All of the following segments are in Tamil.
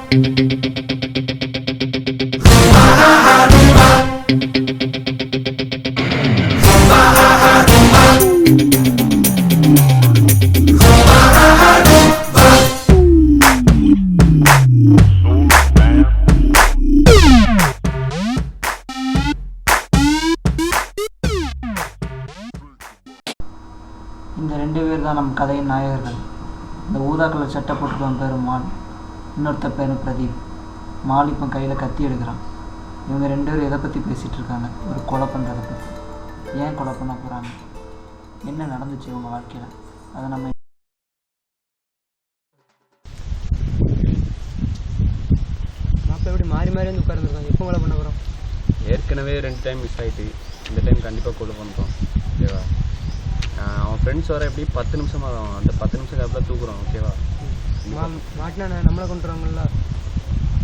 இந்த 2 பேர் தான் நம் கதையின் நாயகர்கள். இந்த ஊதா கலர் சட்டை போட்டுருக்கவன் பேர் மால், இன்னொருத்த பேர் பிரதீப். மால் இப்போ கையில் கத்தி எடுக்கிறான். இவங்க 2 பேரும் எதை பற்றி பேசிகிட்டு இருக்காங்க? ஒரு கொலை பண்ணுறதை பற்றி. ஏன் கொலை பண்ண போகிறாங்க, என்ன நடந்துச்சு இவங்க வாழ்க்கையில், அதை நம்ம மாப்பிள்ள எப்படி மாறி மாறி வந்து உட்கார்ந்துருக்காங்க. எப்போ கொலை பண்ண போகிறோம்? ஏற்கனவே 2 டைம் மிஸ் ஆகிட்டு, இந்த டைம் கண்டிப்பாக கொலை பண்ணுறோம். ஓகேவா? அவன் ஃப்ரெண்ட்ஸ் வர எப்படி 10 நிமிஷம் ஆகும். அந்த 10 நிமிஷம் கேப்பில் தூக்குறோம். ஓகேவா? மாட்டினா நம்மளை கொண்டுருவாங்கல்ல.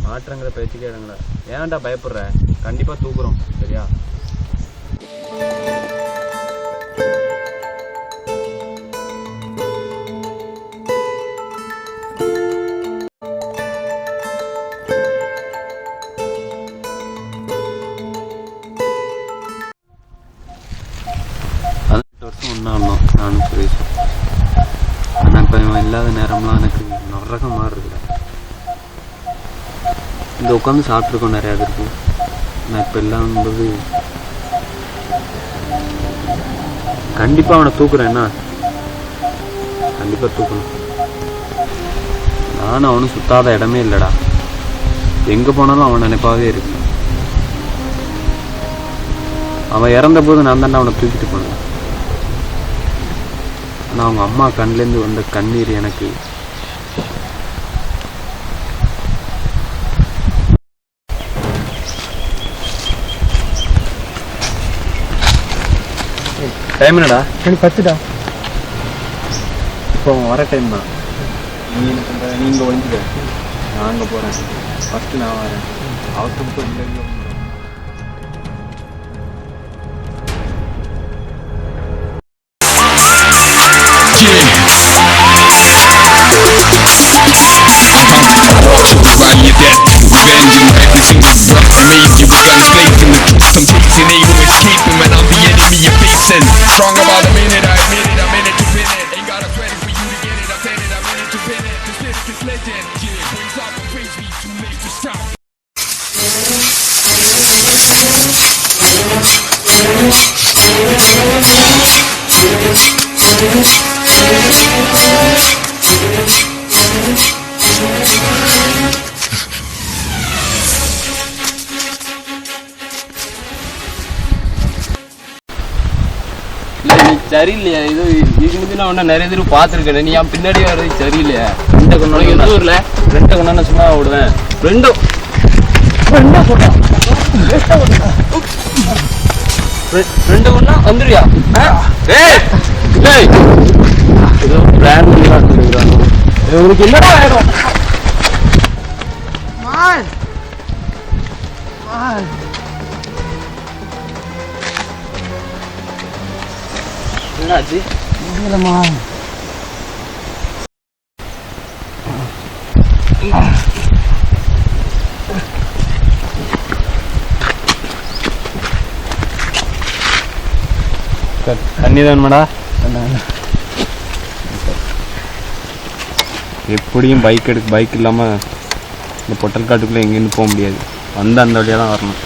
மாற்றங்கிற பேச்சுக்கே இடங்கள. ஏன்டா பயப்படுற? கண்டிப்பாக தூக்குறோம். சரியா? ஒன்றாம் நானும் சுரேஷும். ஆனால் இப்போ இவன் இல்லாத நேரம்லாம் எனக்கு நரகம் மாதிரி இருக்குல்ல. இங்கே உட்காந்து சாப்பிட்ருக்கோம் நிறையா இருக்கும். நான் இப்போ இல்லாமம்போது கண்டிப்பாக அவனை தூக்குறேன். என்ன கண்டிப்பாக தூக்கணும். நானும் அவனும் சுத்தாத இடமே இல்லைடா. எங்கே போனாலும் அவன் நினைப்பாவே இருக்கு. அவன் இறந்த போது நான் தானே அவனை தூக்கிட்டு போனேன். ஆனால் அவங்க அம்மா கண்லேருந்து வந்த கண்ணீர் எனக்கு டைம் என்னடா? 10டா. இப்போ வர டைம் தான். நீ என்ன பண்ணுற? நீ இங்கே ஒழிஞ்சுக்க, நான் அங்கே போகிறேன். ஃபஸ்ட்டு நான் வரேன். அவருக்கு இல்லை. Strong about a minute, I admit it, I'm in it to win it. Ain't got a credit for you to get it, I said it, I'm in it to win it. This lyric is legend, yeah, brings up and brings me too late to stop. சரியில்லையா? இது இதுக்கு நான் ஒன்றா நிறைய தடவை பார்த்துருக்கேன். நீ என் பின்னாடி வர்றது சரியில்லையா? 2 கொண்டாடி எந்த ஊரில் 2 கொண்டாட சும்மா விடுவேன். 2 கொண்டா வந்துடுறியா? ஏதோ பிளான் உனக்கு என்னடா ஆயிடும்? என்னாச்சு? முடியலம்மா. தண்ணி தான்மாடா. எப்படியும் பைக் இல்லாமல் இந்த பொட்டல் காட்டுக்குள்ளே எங்கேருந்து போக முடியாது. வந்து அந்த வழியாக தான் வரணும்.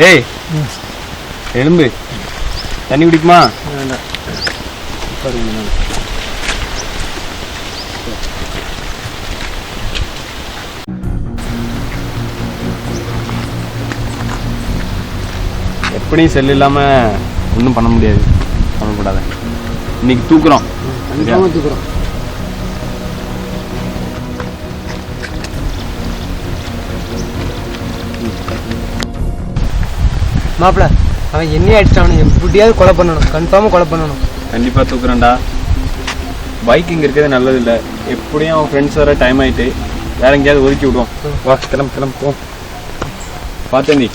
ஏய் எலும்பு தண்ணி குடிக்குமா? எப்படியும் செல் இல்லாமல் ஒன்றும் பண்ண முடியாது. பண்ணக்கூடாது. இன்னைக்கு தூக்குறோம். தூக்குறோம். மாப்பிள்ள அவன் என்னையே அடிச்சான். அவனை எப்படியாவது கொலை பண்ணணும். கன்ஃபார்மாக கொலை பண்ணணும். கண்டிப்பாக தூக்குறேன்டா. பைக் இங்கே இருக்கிறது நல்லதில்லை. எப்படியும் அவன் ஃப்ரெண்ட்ஸ் வர டைம் ஆகிட்டு வேற எங்கேயாவது ஒதுக்கி விடுவோம். வா கிளம்பு போ. பார்த்தேன் நீ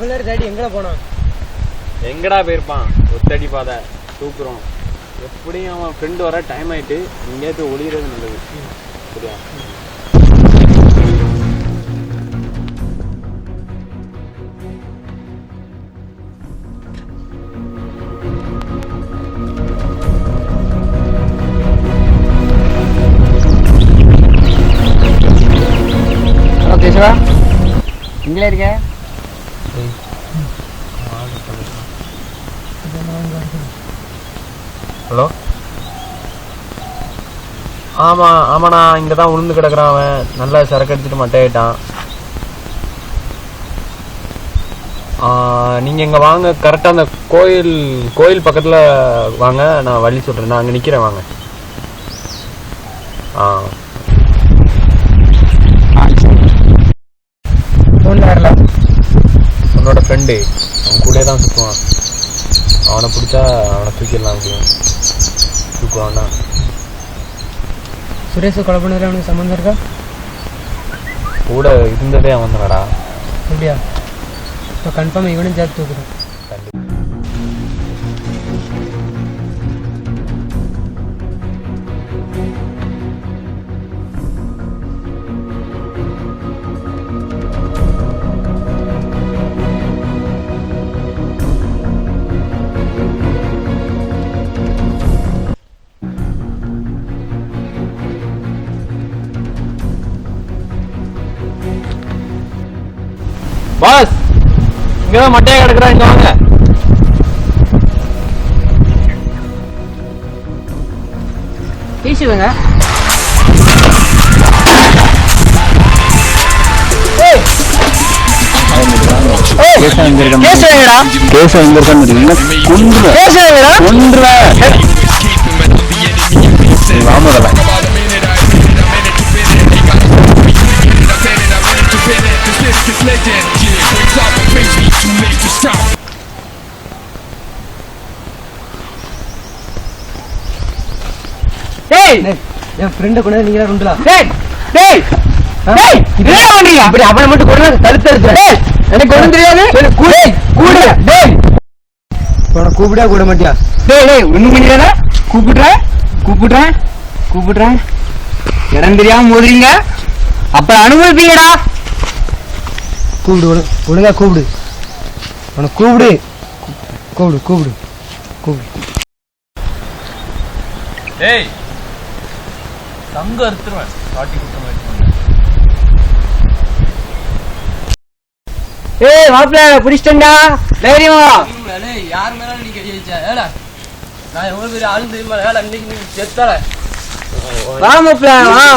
இவ்வளோ நேரம் தேடி எங்கடா போனான்? எங்கடா போயிருப்பான்? ஒத்தடி பாதை தூக்குறோம். எப்படியும் அவன் ஃப்ரெண்டு வர டைம் ஆயிட்டு இங்கேயாவது ஒளிகிறது நல்லது. சரியா? கேசவா இங்கே இருக்க? ஹலோ, ஆமாண்ணா, இங்கே தான் உளுந்து கிடக்குறான். அவன் நல்லா சரக்கு அடிச்சுட்டு மட்டையிட்டான். நீங்கள் இங்கே வாங்க, கரெக்டாக அந்த கோயில் பக்கத்தில் வாங்க. நான் வழி சொல்கிறேன். நான் அங்கே நிற்கிறேன், வாங்க. உன்னோட ஃப்ரெண்டு அவன் கூட தான் சுற்றுவான். அவனை பிடிச்சா அவனை தூக்கிடலாம். முடியும் தூக்குவான்னா. சுரேஷ் கொலை பண்ணதில் அவனுக்கு சம்மந்தம் இருக்கா? கூட இருந்ததே அவன் தானடா. அப்படியா? இப்போ கன்ஃபார்ம் இவனும் சேர்த்து தூக்குறேன். பாஸ், இங்கதான் மட்டையா கிடக்குறா. இங்க வாங்க. பேசுவேங்க. என் ஃப்ரெண்டை கொண்டு நீங்க ரெண்டுலா இப்படி அவனை மட்டும் கொண்டு தடுத்து எனக்கு கொண்டு தெரியாது. கூப்பிடா கூட மாட்டியா? ஒண்ணு பண்ணியா? கூப்பிடுறேன் இடம் தெரியாம மோதுறீங்க, அப்ப அனுபவிப்பீங்கடா. கூப்பிடு, ஒழுங்கா கூப்பிடு. உனக்கு கூப்பிடு. ஏய், தங்க அறுத்துருவேன். காட்டி கொடுத்த மாதிரி. ஏய் மாப்பிள்ள புடிச்சிட்டா தைரியமா? யார் மேல நீ கை வச்சா? ஏடா நான் எவ்வளவு பெரிய ஆளு தெரியுமா? ஏடா இன்னைக்கு நீ செத்தல. வா மாப்பிள்ள வா.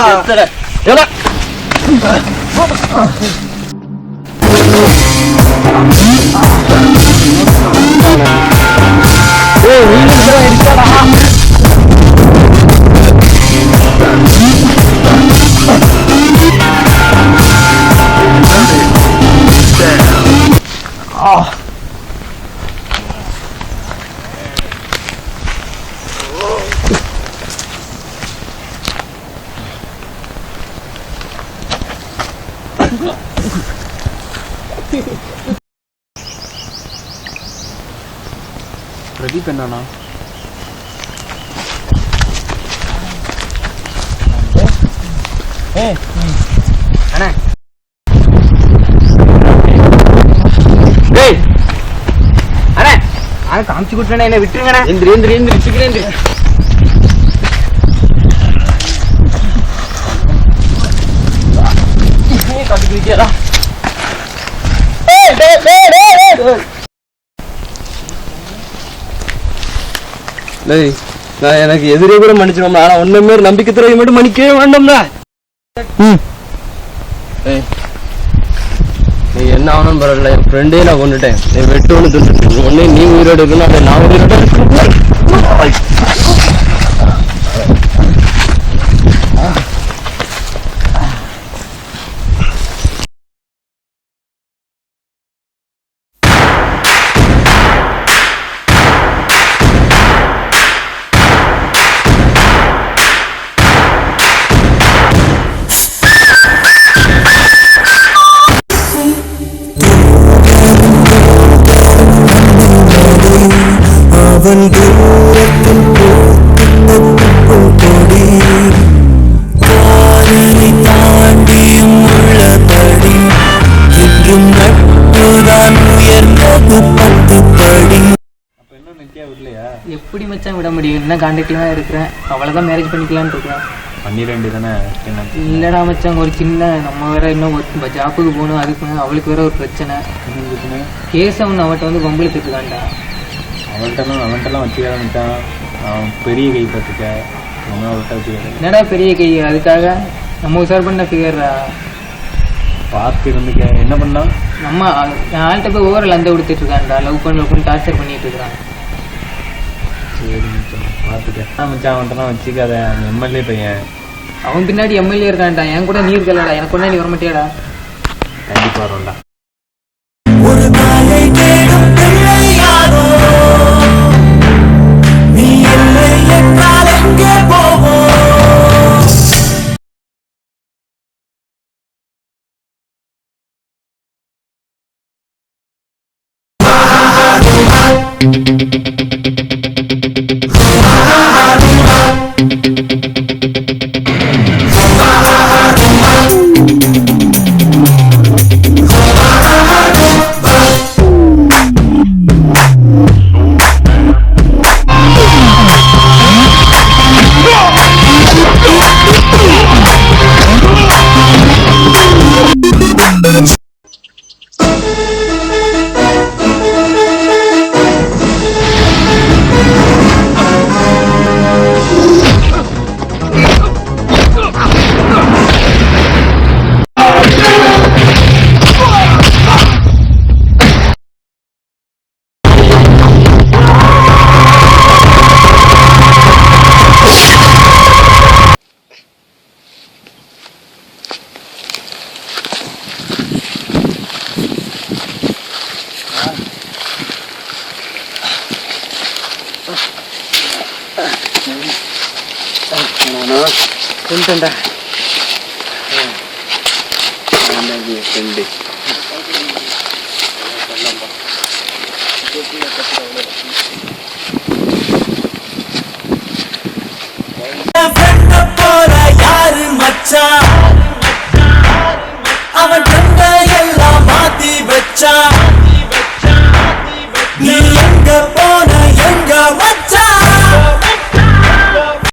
ஏடா ஏய் நீ இருக்கடா. பிரதீப் என்னன்னா? அண்ணா அண்ணா காமிச்சு கொடுத்தேன், என்ன விட்டுருங்கண்ணா. எந்திரி சீக்கிரம். காட்டி குடிக்கிறா. நான் எனக்கு எதிரே கூட மன்னிச்சிடும். ஆனா ஒன்ன மாரி நம்பிக்கை துறையை மட்டும் மன்னிக்கவே வேண்டாம்டா. நீ என்ன ஆகணும் பரவாயில்ல, என் ஃப்ரெண்டே நான் கொண்டுட்டேன். நீ வெட்டு ஒன்று துட்டு ஒன்னே நீ உயிரோடு இருக்கணும், நான் உயிரோட இருக்கணும். அவன் தூரத்தில் கொடி வானனை தாண்டியும் உள்ளபடி இன்றும் நட்புதான் உயர்ந்தது 10 படி. எப்படி மச்சான் விட முடியும்? இன்னும் கான்டாக்டிவ் தான் இருக்கிறேன். அவ்வளோதான் மேரேஜ் பண்ணிக்கலான்னு இருக்கேன். 12 தானே? இல்லைடா மச்சான், ஒரு சின்ன நம்ம வேற இன்னும் ஜாப்புக்கு போகணும். அதுக்கு அவளுக்கு வேற ஒரு பிரச்சனை. கேஸை ஒன்று அவன்கிட்ட வந்து பொம்பளுக்கு இருக்காண்டா. அவன்கிட்டலாம் வச்சுக்கிறான்ட்டான். அவன் பெரிய கை பார்த்துக்க, அவன்கிட்ட வச்சுக்கிறேன். என்னடா பெரிய கை? அதுக்காக நம்ம உசார் பண்ண ஃபிகர்ரா. பார்த்து இருந்துக்க. என்ன பண்ணான்? நம்ம ஆள்கிட்ட போய் ஓவரில் அந்த கொடுத்துட்டு இருக்கான்டா. லவ் பண்ணி டார்ச்சர் பண்ணிட்டு இருக்கிறான். சரி மச்சான், பார்த்துக்க மச்சான். அவன்கிட்டலாம் வச்சுக்காத. அவன் எம்எல்ஏ பையன். அவன் பின்னாடி எம்எல்ஏ இருக்கான்டா. என் கூட நீ இருக்கலடா. எனக்கு கூட நீ வர மாட்டியாடா? கண்டிப்பாக வரும்டா. ஒரு தாயை தேடும் பிள்ளை யாரோ, நீ இல்லை என்றால் எங்கே போவோம்? சொல்லிட்டேன்டா. ஃப்ரெண்டு